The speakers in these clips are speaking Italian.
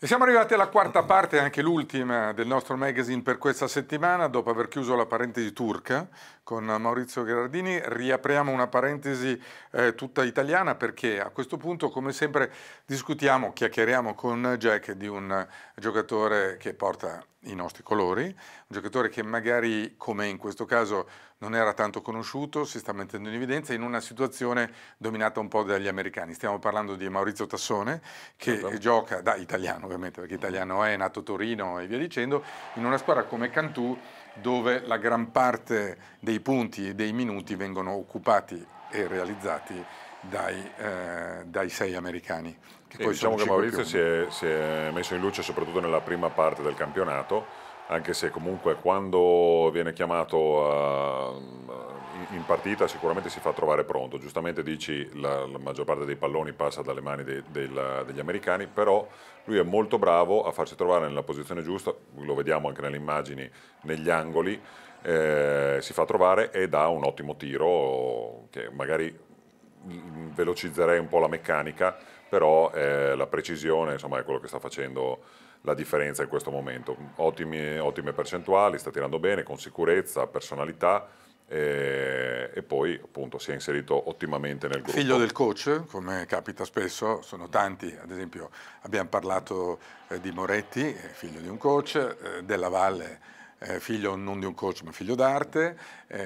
E siamo arrivati alla quarta parte, anche l'ultima del nostro magazine per questa settimana. Dopo aver chiuso la parentesi turca con Maurizio Gherardini, riapriamo una parentesi tutta italiana, perché a questo punto, come sempre, discutiamo, chiacchieriamo con Jack di un giocatore che porta i nostri colori, un giocatore che magari, come in questo caso, non era tanto conosciuto, si sta mettendo in evidenza in una situazione dominata un po' dagli americani. Stiamo parlando di Maurizio Tassone, che gioca da italiano, ovviamente, perché italiano è, nato a Torino e via dicendo, in una squadra come Cantù, dove la gran parte dei punti e dei minuti vengono occupati e realizzati dai 6 americani. Che sì, poi diciamo che Maurizio si più. è messo in luce soprattutto nella prima parte del campionato, anche se comunque quando viene chiamato in partita sicuramente si fa trovare pronto. Giustamente dici la maggior parte dei palloni passa dalle mani degli americani, però lui è molto bravo a farsi trovare nella posizione giusta, lo vediamo anche nelle immagini, negli angoli, si fa trovare e dà un ottimo tiro che magari velocizzerei un po' la meccanica, però la precisione, insomma, è quello che sta facendo la differenza in questo momento. Ottime percentuali, sta tirando bene, con sicurezza, personalità, e poi appunto si è inserito ottimamente nel gruppo. Figlio del coach, come capita spesso, sono tanti, ad esempio abbiamo parlato di Moretti, figlio di un coach, Della Valle, figlio non di un coach ma figlio d'arte,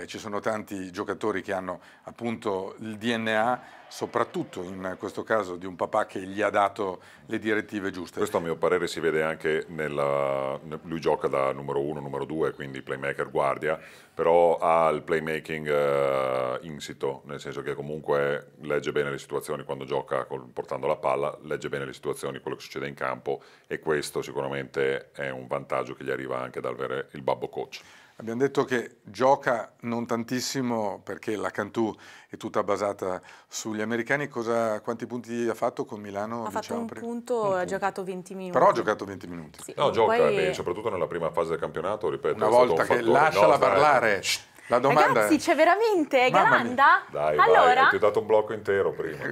ci sono tanti giocatori che hanno appunto il DNA, soprattutto in questo caso di un papà che gli ha dato le direttive giuste. Questo a mio parere si vede anche lui gioca da numero 1, numero 2, quindi playmaker guardia, però ha il playmaking insito, nel senso che comunque legge bene le situazioni quando gioca portando la palla, legge bene le situazioni, quello che succede in campo, e questo sicuramente è un vantaggio che gli arriva anche dal avere il babbo coach. Abbiamo detto che gioca non tantissimo perché la Cantù è tutta basata sugli americani. Quanti punti ha fatto con Milano? Ha fatto un punto, ha giocato 20 minuti. Però ha giocato 20 minuti. Sì, no, gioca poi... bene, soprattutto nella prima fase del campionato, ripeto. Una volta che lasciala parlare. La domanda Ragazzi, c'è veramente Galanda? Dai, allora... vai, ti ho dato un blocco intero prima.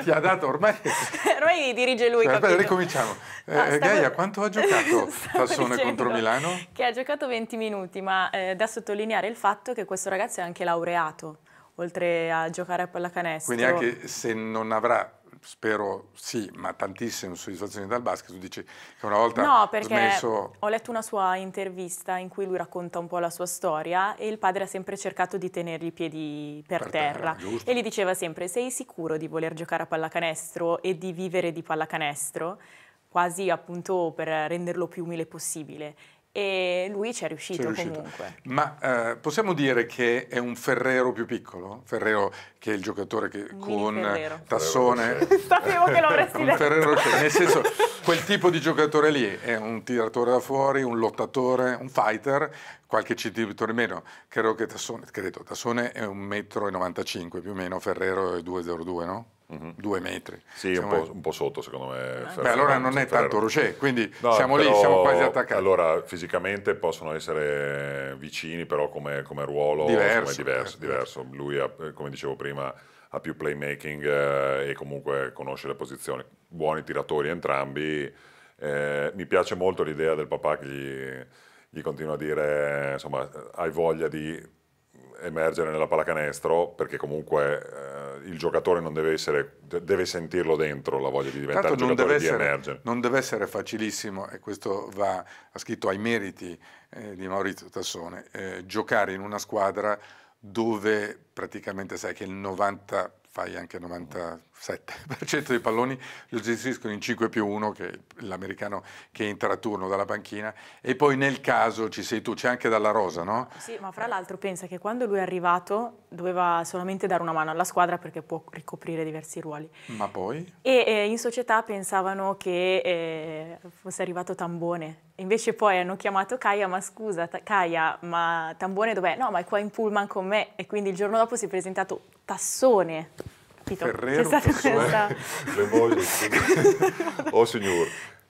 Ti ha dato ormai dirige lui. Ricominciamo. Gaia, quanto ha giocato Tassone contro Milano? Che ha giocato 20 minuti, ma da sottolineare il fatto che questo ragazzo è anche laureato, oltre a giocare a pallacanestro. Quindi anche se non avrà, spero sì, ma tantissime soddisfazioni dal basket, tu dici che una volta no, perché smesso... ho letto una sua intervista in cui lui racconta un po' la sua storia e il padre ha sempre cercato di tenergli i piedi per terra e gli diceva sempre: sei sicuro di voler giocare a pallacanestro e di vivere di pallacanestro? Quasi appunto per renderlo più umile possibile. E lui ci è riuscito comunque. Ma possiamo dire che è un Ferrero più piccolo? Ferrero, che è il giocatore che con Tassone... Sapevo che lo avresti detto. Ferrero, nel senso, quel tipo di giocatore lì è un tiratore da fuori, un lottatore, un fighter, qualche centimetro in meno. Credo che Tassone è 1,95 m più o meno, Ferrero è 2,02, no? 2 metri. Sì, un po' sotto secondo me. Beh, allora non è tanto Rocher, quindi no, siamo però, lì, siamo quasi attaccati. Allora, fisicamente possono essere vicini, però come ruolo diverso. Lui, come dicevo prima, ha più playmaking e comunque conosce le posizioni. Buoni tiratori entrambi. Mi piace molto l'idea del papà che gli continua a dire, insomma, hai voglia di emergere nella pallacanestro, perché comunque il giocatore non deve sentirlo dentro la voglia di diventare giocatore, di emergere. Non deve essere facilissimo, e questo va ascritto ai meriti di Maurizio Tassone, giocare in una squadra dove praticamente sai che il 90, fai anche 97% dei palloni lo gestiscono in 5+1, che è l'americano che entra a turno dalla panchina, e poi nel caso ci sei tu, c'è anche Dalla Rosa, no? Sì, ma fra l'altro pensa che quando lui è arrivato doveva solamente dare una mano alla squadra perché può ricoprire diversi ruoli. Ma poi? E in società pensavano che fosse arrivato Tambone. Invece poi hanno chiamato Caia: ma scusa Caia, ma Tambone dov'è? No, ma è qua in pullman con me. E quindi il giorno dopo si è presentato Tassone. Ferrero Tassone. Oh signor.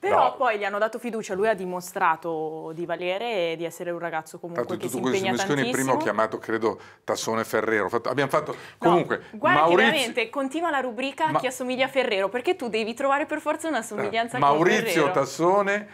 Però poi gli hanno dato fiducia, lui ha dimostrato di valere e di essere un ragazzo comunque che si impegna tantissimo. Prima ho chiamato, credo, Tassone Ferrero. Abbiamo fatto comunque. Guarda che veramente continua la rubrica chi assomiglia a Ferrero, perché tu devi trovare per forza una somiglianza con Ferrero. Maurizio Tassone,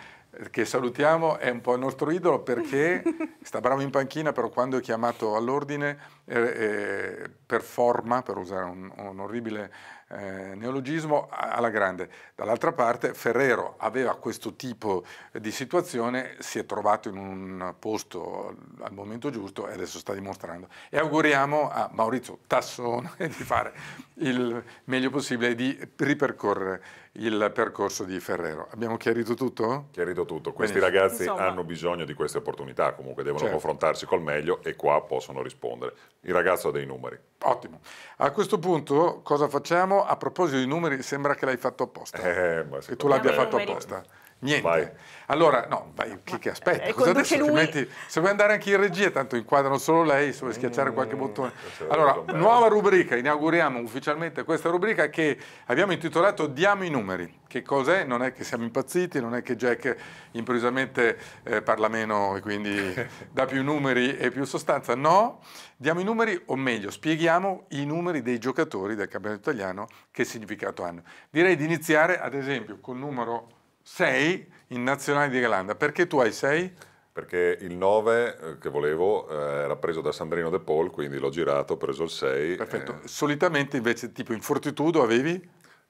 che salutiamo, è un po' il nostro idolo perché sta bravo in panchina, però quando è chiamato all'ordine per forma, per usare un orribile neologismo, alla grande. Dall'altra parte Ferrero aveva questo tipo di situazione, si è trovato in un posto al momento giusto e adesso sta dimostrando. E auguriamo a Maurizio Tassone di fare il meglio possibile e di ripercorrere il percorso di Ferrero. Abbiamo chiarito tutto? Chiarito tutto. Questi ragazzi hanno bisogno di queste opportunità, comunque devono confrontarsi col meglio e qua possono rispondere. Il ragazzo ha dei numeri. Ottimo. A questo punto cosa facciamo? A proposito di numeri, sembra che l'hai fatto apposta. Che tu l'abbia fatto apposta. Niente. Vai. Allora, no, vai, che aspetta. Cosa adesso se vuoi andare anche in regia, tanto inquadrano solo lei, se vuoi schiacciare qualche bottone. Allora, nuova rubrica, inauguriamo ufficialmente questa rubrica che abbiamo intitolato Diamo i numeri. Che cos'è? Non è che siamo impazziti, non è che Jack improvvisamente parla meno e quindi dà più numeri e più sostanza. No, diamo i numeri, o meglio, spieghiamo i numeri dei giocatori del campionato italiano, che significato hanno. Direi di iniziare, ad esempio, col numero 6 in nazionale di Galanda. Perché tu hai 6? Perché il 9 che volevo era preso da Sandrino De Paul, quindi l'ho girato, ho preso il 6. Perfetto. Solitamente invece tipo in Fortitudo avevi?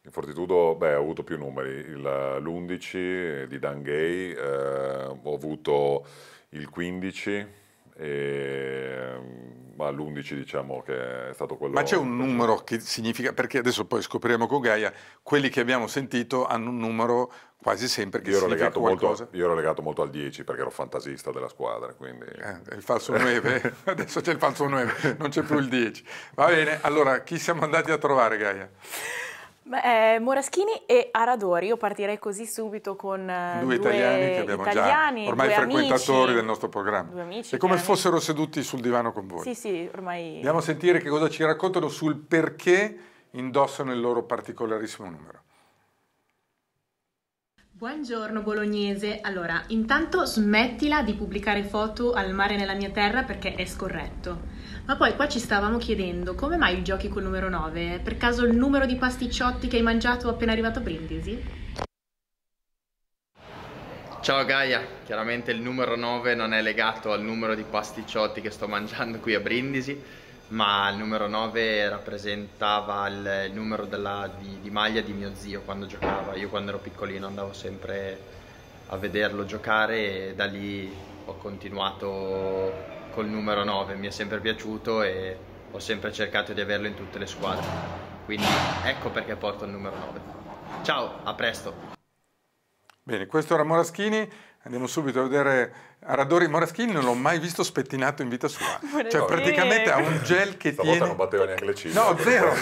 In Fortitudo ho avuto più numeri, l'11 di Dan Gay, ho avuto il 15 ma l'11 diciamo che è stato quello... Ma c'è un numero che significa, perché adesso poi scopriremo con Gaia, quelli che abbiamo sentito hanno un numero quasi sempre che significa qualcosa. Io ero legato molto al 10 perché ero fantasista della squadra, quindi... il falso 9, adesso c'è il falso 9, non c'è più il 10. Va bene, allora chi siamo andati a trovare, Gaia? Moraschini e Aradori. Io partirei così subito con due italiani che abbiamo già ormai frequentatori del nostro programma. Due amici, è come fossero seduti sul divano con voi. Sì, ormai... Andiamo a sentire che cosa ci raccontano sul perché indossano il loro particolarissimo numero. Buongiorno bolognese. Allora, intanto smettila di pubblicare foto al mare nella mia terra perché è scorretto. Ma poi qua ci stavamo chiedendo come mai giochi col numero 9? Per caso il numero di pasticciotti che hai mangiato appena arrivato a Brindisi? Ciao Gaia, chiaramente il numero 9 non è legato al numero di pasticciotti che sto mangiando qui a Brindisi, ma il numero 9 rappresentava il numero di maglia di mio zio quando giocava. Io quando ero piccolino andavo sempre a vederlo giocare e da lì ho continuato col numero 9, mi è sempre piaciuto e ho sempre cercato di averlo in tutte le squadre, quindi ecco perché porto il numero 9. Ciao, a presto! Bene, questo era Moraschini, andiamo subito a vedere Aradori. Moraschini non l'ho mai visto spettinato in vita sua, cioè praticamente ha un gel che Stavolta tiene... non batteva neanche le ciglia. No, zero,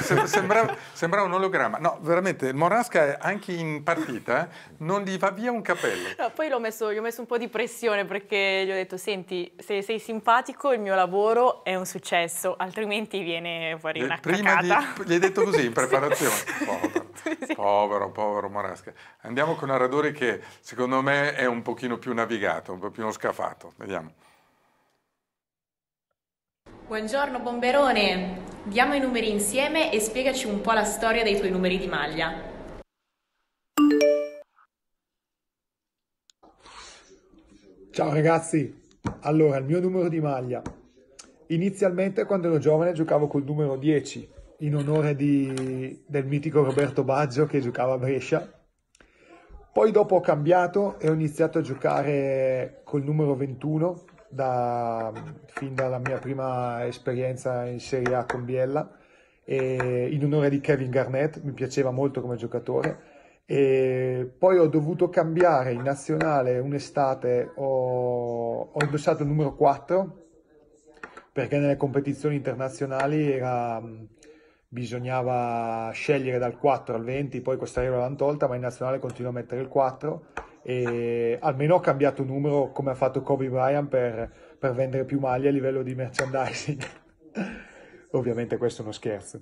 sembrava un ologramma. No, veramente, il Morasca anche in partita non gli va via un capello. No, poi gli ho messo un po' di pressione perché gli ho detto, senti, se sei simpatico il mio lavoro è un successo, altrimenti viene fuori una cacata. Gli hai detto così in preparazione? Sì. Povero Morasca. Andiamo con Aradori che secondo me è un pochino più navigato, un po' più scafato. Vediamo. Buongiorno Bomberone, diamo i numeri insieme e spiegaci un po' la storia dei tuoi numeri di maglia. Ciao ragazzi, allora il mio numero di maglia. Inizialmente quando ero giovane giocavo col numero 10 in onore del mitico Roberto Baggio che giocava a Brescia. Poi dopo ho cambiato e ho iniziato a giocare col numero 21 fin dalla mia prima esperienza in Serie A con Biella, e in onore di Kevin Garnett, mi piaceva molto come giocatore. E poi ho dovuto cambiare in nazionale un'estate, ho indossato il numero 4 perché nelle competizioni internazionali bisognava scegliere dal 4 al 20, poi questa regola l'hanno tolta, ma in nazionale continuo a mettere il 4 e almeno ho cambiato numero come ha fatto Kobe Bryant per vendere più maglie a livello di merchandising. Ovviamente questo è uno scherzo.